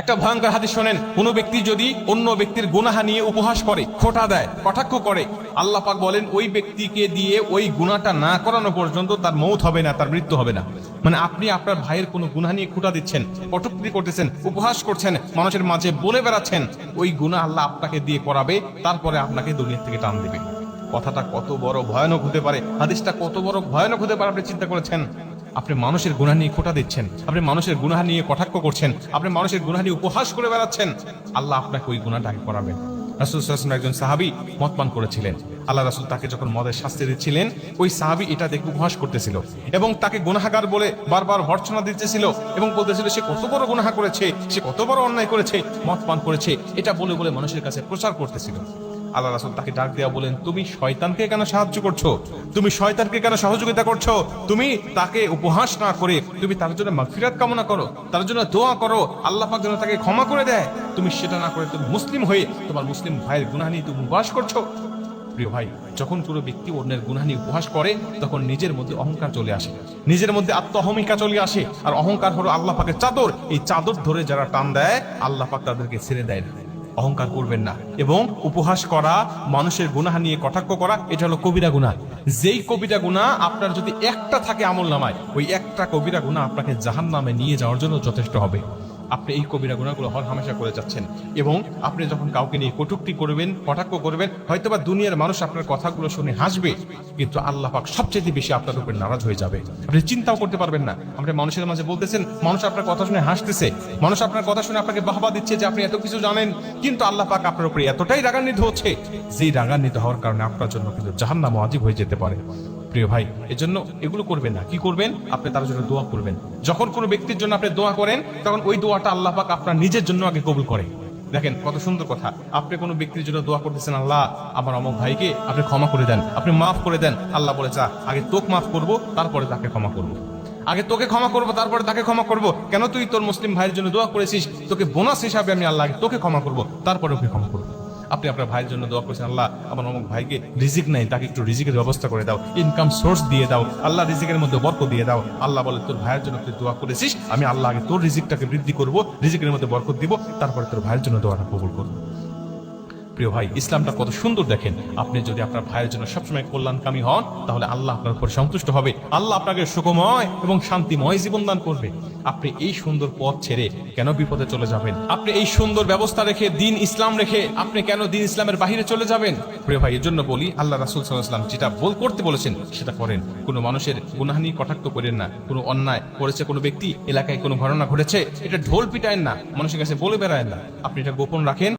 একটা ভয়ঙ্কর হাদিস শোনেন, কোন ব্যক্তি যদি অন্য ব্যক্তির গুনাহ নিয়ে উপহাস করে, খোঁটা দেয়, কটাক্ষ করে, আল্লাহ পাক বলেন ওই ব্যক্তিকে দিয়ে ওই গুনাহটা না করানো পর্যন্ত তার মৌত হবে না, তার মৃত্যু হবে না। মানে আপনি আপনার ভাইয়ের কোনো গুনাহ নিয়ে খোঁটা দিচ্ছেন, কটূক্তি করতেছেন, উপহাস করছেন, মানুষের মাঝে বলে বেড়াচ্ছেন, ওই গুনাহ আল্লাহ আপনাকে দিয়ে করাবে, তারপরে আপনাকে দুনিয়া থেকে টান দিবে। কথাটা কত বড় ভয়ানক হতে পারে, হাদিসটা কত বড় ভয়ানক হতে পারে আপনি চিন্তা করেছেন? আপনি মানুষের গুনাহ নিয়ে খোঁটা দিচ্ছেন, আপনি মানুষের গুনাহ নিয়ে কটাক্ষ করছেন, আপনি মানুষের গুনাহ নিয়ে উপহাস করে বেড়াচ্ছেন, আল্লাহ আপনাকে ওই গুনাহটা আগে করাবেন। রাসূল সাল্লাল্লাহু আলাইহি ওয়াসাল্লাম একজন সাহাবী মদ পান করেছিলেন। আল্লাহ রাসূল তাকে যখন মদের শাস্তি দিচ্ছিলেন, ওই সাহাবী এটা দেখে উপহাস করতেছিল এবং তাকে গুনাহগার বলে বারবার ভর্ৎসনা দিতেছিল এবং বলতেছিল সে কত বড় গুনাহ করেছে, সে কত বড় অন্যায় করেছে, মদ পান করেছে, এটা বলে বলে মানুষের কাছে প্রচার করতেছিল। আল্লাহ রাসূল তাকে ডাক দেওয়া বলেন, তুমি শয়তানকে কেন সাহায্য করছো? তুমি শয়তানকে কেন সহযোগিতা করছো? তুমি তাকে উপহাস না করে তুমি তার জন্য মাগফিরাত কামনা করো, তার জন্য দোয়া করো, আল্লাহ পাক যেন তাকে ক্ষমা করে দেয়। তুমি সেটা না করে তুমি মুসলিম হয়ে তোমার মুসলিম ভাইয়ের গুনাহ নিয়ে তুমি উপহাস করছো। প্রিয় ভাই, যখন কোনো ব্যক্তি অন্যের গুনাহ নিয়ে উপহাস করে, তখন নিজের মধ্যে অহংকার চলে আসে, নিজের মধ্যে আত্মঅহমিকা চলে আসে। আর অহংকার হলো আল্লাহ পাকের চাদর, এই চাদর ধরে যারা টান দেয়, আল্লাহ পাক তাদেরকে ছেড়ে দেয় না। অহংকার করবেন না। এবং উপহাস করা, মানুষের গুনাহ নিয়ে কটাক্ষ করা, এটা হলো কবিরা গুনাহ। যেই কবিরা গুনাহ আপনার যদি একটা থাকে আমল নামায়, ওই একটা কবিরা গুনাহ আপনাকে জাহান্নামে নিয়ে যাওয়ার জন্য যথেষ্ট হবে। আপনি এই কবিরা গুনাহগুলো হর হামেশা করে যাচ্ছেন এবং আপনি যখন কাউকে নিয়ে কটূক্তি করবেন, কটাক্ষ করবেন, হয়তোবা দুনিয়ার মানুষ আপনার কথাগুলো শুনে হাসবে, কিন্তু আল্লাহ পাক সবচেয়ে বেশি আপনার উপর নারাজ হয়ে যাবে। আপনি চিন্তাও করতে পারবেন না। আপনি মানুষের মাঝে বলতেছেন, মানুষ আপনার কথা শুনে হাসতেছে, মানুষ আপনার কথা শুনে আপনাকে বাহবা দিচ্ছে যে আপনি এত কিছু জানেন, কিন্তু আল্লাহ পাক আপনার উপরে এতটাই রাগান্বিত হচ্ছে, যেই রাগান্বিত হওয়ার কারণে আপনার জন্য কিন্তু জাহান্নাম ওয়াজিব হয়ে যেতে পারে। প্রিয় ভাই, এজন্য এগুলো করবেন না। কি করবেন? আপনি তার জন্য দোয়া করবেন। যখন কোনো ব্যক্তির জন্য আপনি দোয়া করেন, তখন ওই দোয়াটা আল্লাহ পাক আপনার নিজের জন্য আগে কবুল করে। দেখেন কত সুন্দর কথা। আপনি কোনো ব্যক্তির জন্য দোয়া করতেছেন, আল্লাহ আমার অমুক ভাইকে আপনি ক্ষমা করে দেন, আপনি মাফ করে দেন। আল্লাহ বলে, যা, আগে তোকে মাফ করবো, তারপরে তাকে ক্ষমা করবো। আগে তোকে ক্ষমা করবো, তারপরে তাকে ক্ষমা করবো। কেন? তুই তোর মুসলিম ভাইয়ের জন্য দোয়া করেছিস, তোকে বোনাস হিসাবে আমি আল্লাহ তোকে ক্ষমা করবো, তারপরে ওকে ক্ষমা করবো। আপনি আপনার ভাইয়ের জন্য দোয়া করছেন, আল্লাহ আমার অমুক ভাইকে রিজিক নাই, তাকে একটু রিজিকের ব্যবস্থা করে দাও, ইনকাম সোর্স দিয়ে দাও, আল্লাহ রিজিকের মধ্যে বরকত দিয়ে দাও। আল্লাহ বলে, তোর ভাইয়ের জন্য তুই দোয়া করেছিস, আমি আল্লাহ আগে তোর রিজিকটাকে বৃদ্ধি করবো, রিজিকের মধ্যে বরকত দিব, তারপরে তোর ভাইয়ের জন্য দোয়াটা কবুল করবো। প্রিয় ভাই, ইসলামটা কত সুন্দর দেখেন। আপনি যদি আপনার ভাইয়ের জন্য সবসময় কল্যাণকামী হন, তাহলে আল্লাহ আপনার উপর সন্তুষ্ট হবে, আল্লাহ আপনাকে সুখময় এবং শান্তিময় জীবন দান করবে। আপনি এই সুন্দর পথ ছেড়ে কেন বিপদে চলে যাবেন? আপনি এই সুন্দর ব্যবস্থা রেখে, দিন ইসলাম রেখে আপনি কেন দিন ইসলামের বাহিরে চলে যাবেন? প্রিয় ভাই, এর জন্য বলি, আল্লাহ রাসূল সাল্লাল্লাহু আলাইহি ওয়াসাল্লাম যেটা করতে বলেছেন সেটা করেন। কোনো মানুষের গুনাহ নিয়ে কটাক্ষ করেন না। কোনো অন্যায় করেছে কোনো ব্যক্তি, এলাকায় কোনো ঘটনা ঘটেছে, এটা ঢোল পিটায়েন না, মানুষের কাছে বলে বেড়ায়েন না। আপনি এটা গোপন রাখেন।